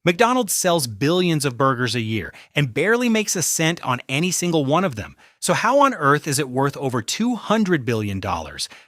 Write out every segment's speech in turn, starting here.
McDonald's sells billions of burgers a year and barely makes a cent on any single one of them. So how on earth is it worth over $200 billion?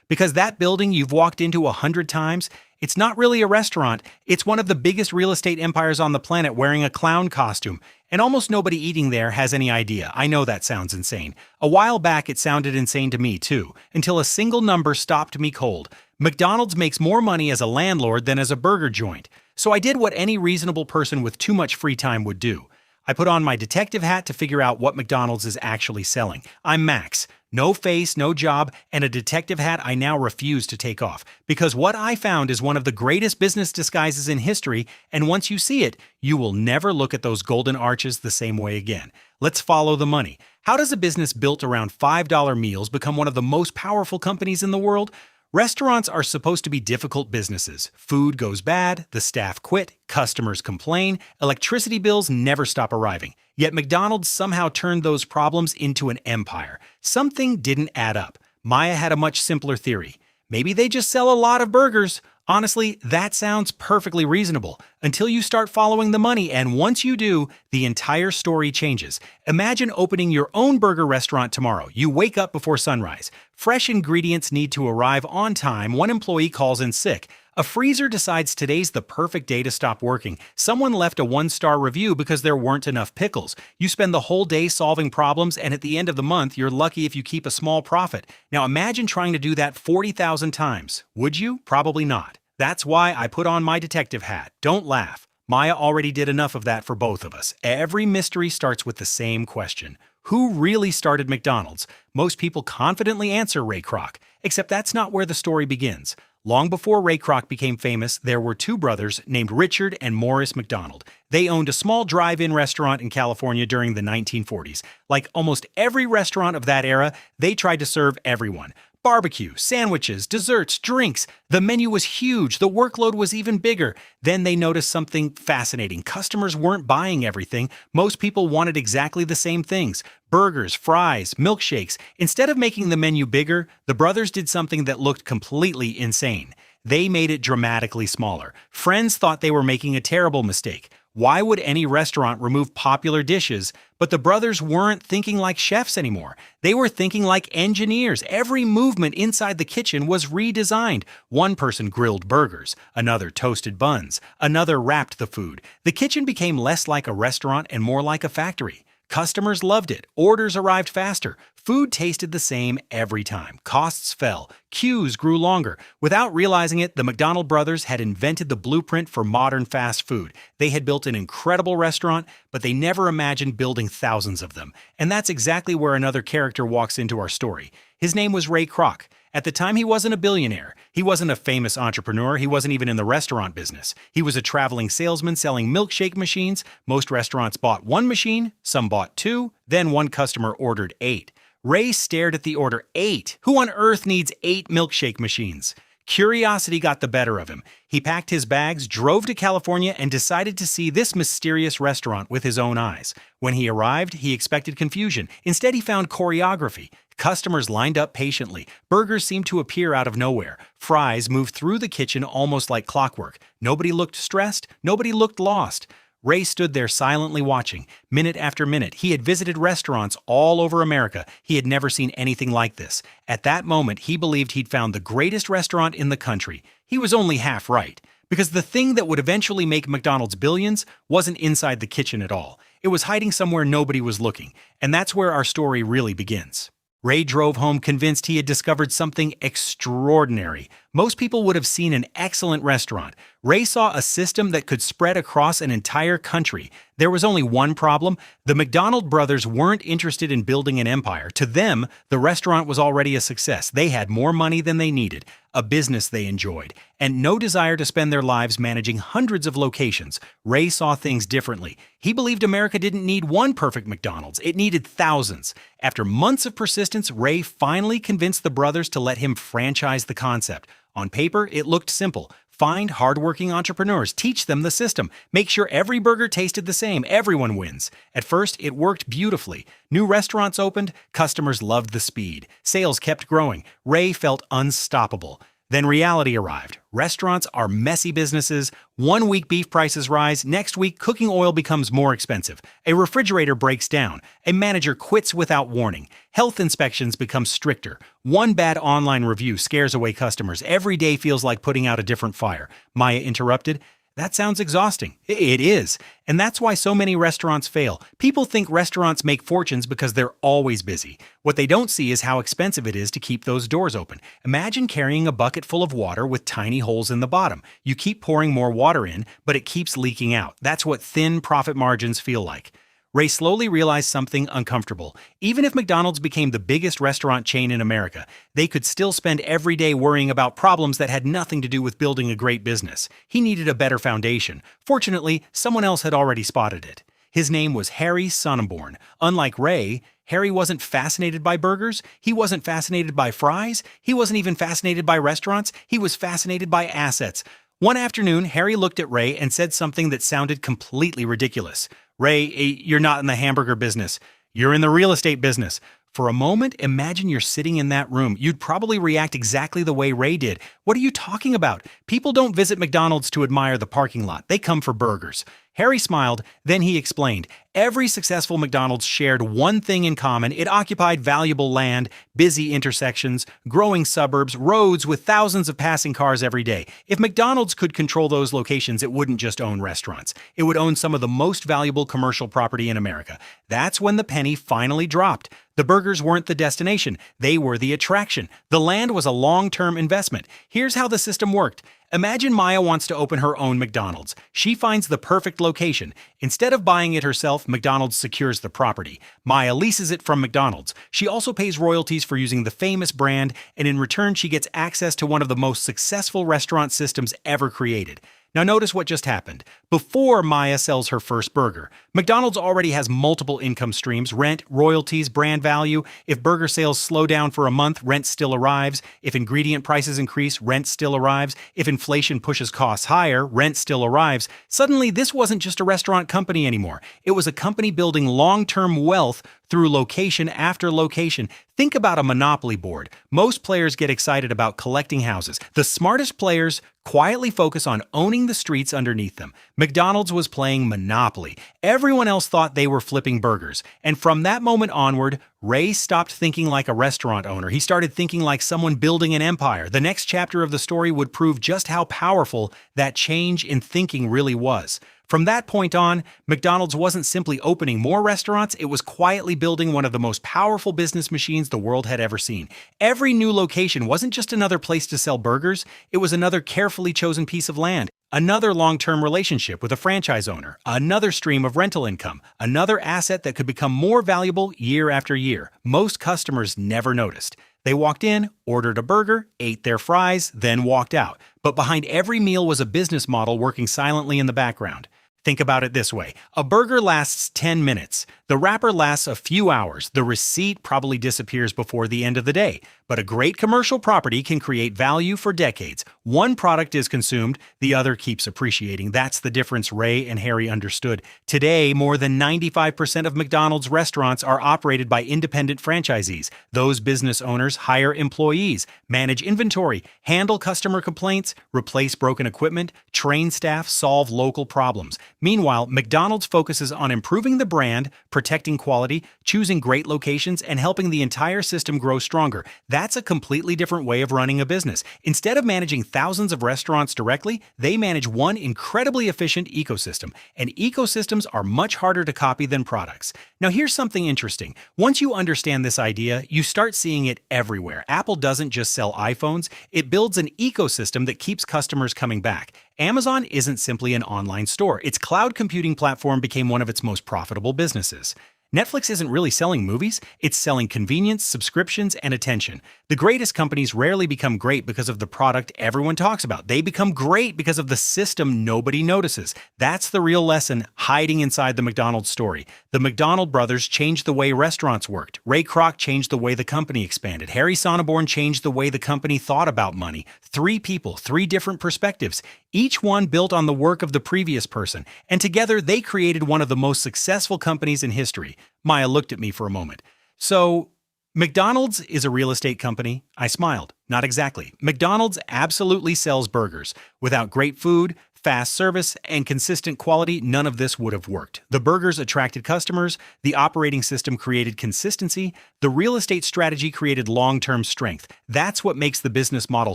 Because that building you've walked into 100 times, it's not really a restaurant, it's one of the biggest real estate empires on the planet wearing a clown costume. And almost nobody eating there has any idea. I know that sounds insane. A while back it sounded insane to me too, until a single number stopped me cold. McDonald's makes more money as a landlord than as a burger joint. So I did what any reasonable person with too much free time would do. I put on my detective hat to figure out what McDonald's is actually selling. I'm Max. No face, no job, and a detective hat I now refuse to take off. Because what I found is one of the greatest business disguises in history, and once you see it, you will never look at those golden arches the same way again. Let's follow the money. How does a business built around $5 meals become one of the most powerful companies in the world? Restaurants are supposed to be difficult businesses. Food goes bad, the staff quit, customers complain, electricity bills never stop arriving. Yet McDonald's somehow turned those problems into an empire. Something didn't add up. Maya had a much simpler theory. Maybe they just sell a lot of burgers. Honestly, that sounds perfectly reasonable until you start following the money, and once you do, the entire story changes. Imagine opening your own burger restaurant tomorrow. You wake up before sunrise. Fresh ingredients need to arrive on time. One employee calls in sick. A freezer decides today's the perfect day to stop working. Someone left a 1-star review because there weren't enough pickles. You spend the whole day solving problems, and at the end of the month, you're lucky if you keep a small profit. Now imagine trying to do that 40,000 times. Would you? Probably not. That's why I put on my detective hat. Don't laugh. Maya already did enough of that for both of us. Every mystery starts with the same question. Who really started McDonald's? Most people confidently answer Ray Kroc, except that's not where the story begins. Long before Ray Kroc became famous, there were two brothers named Richard and Morris McDonald. They owned a small drive-in restaurant in California during the 1940s. Like almost every restaurant of that era, they tried to serve everyone. Barbecue, sandwiches, desserts, drinks. The menu was huge. The workload was even bigger. Then they noticed something fascinating. Customers weren't buying everything. Most people wanted exactly the same things. Burgers, fries, milkshakes. Instead of making the menu bigger, the brothers did something that looked completely insane. They made it dramatically smaller. Friends thought they were making a terrible mistake. Why would any restaurant remove popular dishes? But the brothers weren't thinking like chefs anymore. They were thinking like engineers. Every movement inside the kitchen was redesigned. One person grilled burgers, another toasted buns, another wrapped the food. The kitchen became less like a restaurant and more like a factory. Customers loved it. Orders arrived faster. Food tasted the same every time. Costs fell. Queues grew longer. Without realizing it, the McDonald brothers had invented the blueprint for modern fast food. They had built an incredible restaurant, but they never imagined building thousands of them. And that's exactly where another character walks into our story. His name was Ray Kroc. At the time, he wasn't a billionaire. He wasn't a famous entrepreneur. He wasn't even in the restaurant business. He was a traveling salesman selling milkshake machines. Most restaurants bought one machine, some bought two, then one customer ordered 8. Ray stared at the order 8. Who on earth needs 8 milkshake machines? Curiosity got the better of him. He packed his bags, drove to California, and decided to see this mysterious restaurant with his own eyes. When he arrived, he expected confusion. Instead, he found choreography. Customers lined up patiently. Burgers seemed to appear out of nowhere. Fries moved through the kitchen almost like clockwork. Nobody looked stressed. Nobody looked lost. Ray stood there silently watching. Minute after minute, he had visited restaurants all over America. He had never seen anything like this. At that moment, he believed he'd found the greatest restaurant in the country. He was only half right, because the thing that would eventually make McDonald's billions wasn't inside the kitchen at all. It was hiding somewhere nobody was looking, and that's where our story really begins. Ray drove home convinced he had discovered something extraordinary. Most people would have seen an excellent restaurant. Ray saw a system that could spread across an entire country. There was only one problem. The McDonald brothers weren't interested in building an empire. To them, the restaurant was already a success. They had more money than they needed, a business they enjoyed, and no desire to spend their lives managing hundreds of locations. Ray saw things differently. He believed America didn't need one perfect McDonald's. It needed thousands. After months of persistence, Ray finally convinced the brothers to let him franchise the concept. On paper, it looked simple. Find hardworking entrepreneurs, teach them the system, make sure every burger tasted the same, everyone wins. At first, it worked beautifully. New restaurants opened, customers loved the speed. Sales kept growing. Ray felt unstoppable. Then reality arrived. Restaurants are messy businesses. One week beef prices rise, next week cooking oil becomes more expensive. A refrigerator breaks down. A manager quits without warning. Health inspections become stricter. One bad online review scares away customers. Every day feels like putting out a different fire. Maya interrupted. That sounds exhausting. It is. And that's why so many restaurants fail. People think restaurants make fortunes because they're always busy. What they don't see is how expensive it is to keep those doors open. Imagine carrying a bucket full of water with tiny holes in the bottom. You keep pouring more water in, but it keeps leaking out. That's what thin profit margins feel like. Ray slowly realized something uncomfortable. Even if McDonald's became the biggest restaurant chain in America, they could still spend every day worrying about problems that had nothing to do with building a great business. He needed a better foundation. Fortunately, someone else had already spotted it. His name was Harry Sonnenborn. Unlike Ray, Harry wasn't fascinated by burgers. He wasn't fascinated by fries. He wasn't even fascinated by restaurants. He was fascinated by assets. One afternoon, Harry looked at Ray and said something that sounded completely ridiculous. Ray, you're not in the hamburger business. You're in the real estate business. For a moment, imagine you're sitting in that room. You'd probably react exactly the way Ray did. What are you talking about? People don't visit McDonald's to admire the parking lot. They come for burgers. Harry smiled, then he explained. Every successful McDonald's shared one thing in common. It occupied valuable land, busy intersections, growing suburbs, roads with thousands of passing cars every day. If McDonald's could control those locations, it wouldn't just own restaurants. It would own some of the most valuable commercial property in America. That's when the penny finally dropped. The burgers weren't the destination. They were the attraction. The land was a long-term investment. Here's how the system worked. Imagine Maya wants to open her own McDonald's. She finds the perfect location. Instead of buying it herself, McDonald's secures the property. Maya leases it from McDonald's. She also pays royalties for using the famous brand, and in return she gets access to one of the most successful restaurant systems ever created. Now notice what just happened. Before Maya sells her first burger, McDonald's already has multiple income streams: rent, royalties, brand value. If burger sales slow down for a month, rent still arrives. If ingredient prices increase, rent still arrives. If inflation pushes costs higher, rent still arrives. Suddenly, this wasn't just a restaurant company anymore. It was a company building long-term wealth through location after location. Think about a monopoly board. Most players get excited about collecting houses. The smartest players quietly focus on owning the streets underneath them. McDonald's was playing Monopoly. Everyone else thought they were flipping burgers. And from that moment onward, Ray stopped thinking like a restaurant owner. He started thinking like someone building an empire. The next chapter of the story would prove just how powerful that change in thinking really was. From that point on, McDonald's wasn't simply opening more restaurants, it was quietly building one of the most powerful business machines the world had ever seen. Every new location wasn't just another place to sell burgers, it was another carefully chosen piece of land, another long-term relationship with a franchise owner, another stream of rental income, another asset that could become more valuable year after year. Most customers never noticed. They walked in, ordered a burger, ate their fries, then walked out. But behind every meal was a business model working silently in the background. Think about it this way. A burger lasts 10 minutes. The wrapper lasts a few hours. The receipt probably disappears before the end of the day. But a great commercial property can create value for decades. One product is consumed, the other keeps appreciating. That's the difference Ray and Harry understood. Today, more than 95% of McDonald's restaurants are operated by independent franchisees. Those business owners hire employees, manage inventory, handle customer complaints, replace broken equipment, train staff, solve local problems. Meanwhile, McDonald's focuses on improving the brand, protecting quality, choosing great locations, and helping the entire system grow stronger. That's a completely different way of running a business. Instead of managing thousands of restaurants directly, they manage one incredibly efficient ecosystem. And ecosystems are much harder to copy than products. Now here's something interesting. Once you understand this idea, you start seeing it everywhere. Apple doesn't just sell iPhones, it builds an ecosystem that keeps customers coming back. Amazon isn't simply an online store. Its cloud computing platform became one of its most profitable businesses. Netflix isn't really selling movies, it's selling convenience, subscriptions, and attention. The greatest companies rarely become great because of the product everyone talks about. They become great because of the system nobody notices. That's the real lesson hiding inside the McDonald's story. The McDonald brothers changed the way restaurants worked. Ray Kroc changed the way the company expanded. Harry Sonneborn changed the way the company thought about money. 3 people, 3 different perspectives. Each one built on the work of the previous person, and together they created one of the most successful companies in history. Maya looked at me for a moment. So, McDonald's is a real estate company. I smiled. Not exactly. McDonald's absolutely sells burgers. Without great food, fast service, and consistent quality, none of this would have worked. The burgers attracted customers, the operating system created consistency, the real estate strategy created long-term strength. That's what makes the business model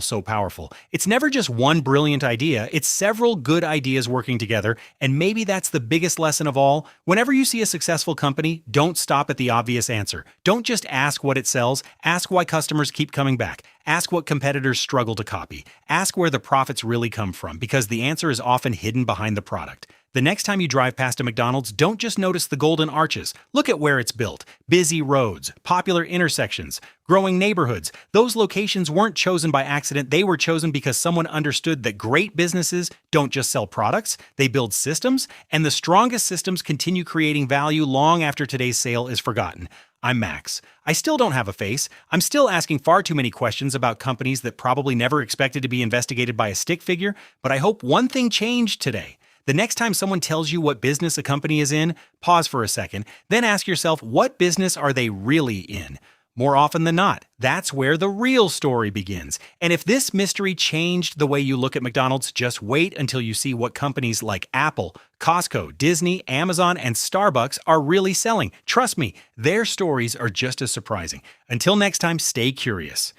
so powerful. It's never just one brilliant idea, it's several good ideas working together, and maybe that's the biggest lesson of all. Whenever you see a successful company, don't stop at the obvious answer. Don't just ask what it sells, ask why customers keep coming back. Ask what competitors struggle to copy. Ask where the profits really come from, because the answer is often hidden behind the product. The next time you drive past a McDonald's, don't just notice the golden arches. Look at where it's built. Busy roads, popular intersections, growing neighborhoods. Those locations weren't chosen by accident. They were chosen because someone understood that great businesses don't just sell products, they build systems, and the strongest systems continue creating value long after today's sale is forgotten. I'm Max. I still don't have a face. I'm still asking far too many questions about companies that probably never expected to be investigated by a stick figure, but I hope one thing changed today. The next time someone tells you what business a company is in, pause for a second, then ask yourself, what business are they really in? More often than not, that's where the real story begins. And if this mystery changed the way you look at McDonald's, just wait until you see what companies like Apple, Costco, Disney, Amazon, and Starbucks are really selling. Trust me, their stories are just as surprising. Until next time, stay curious.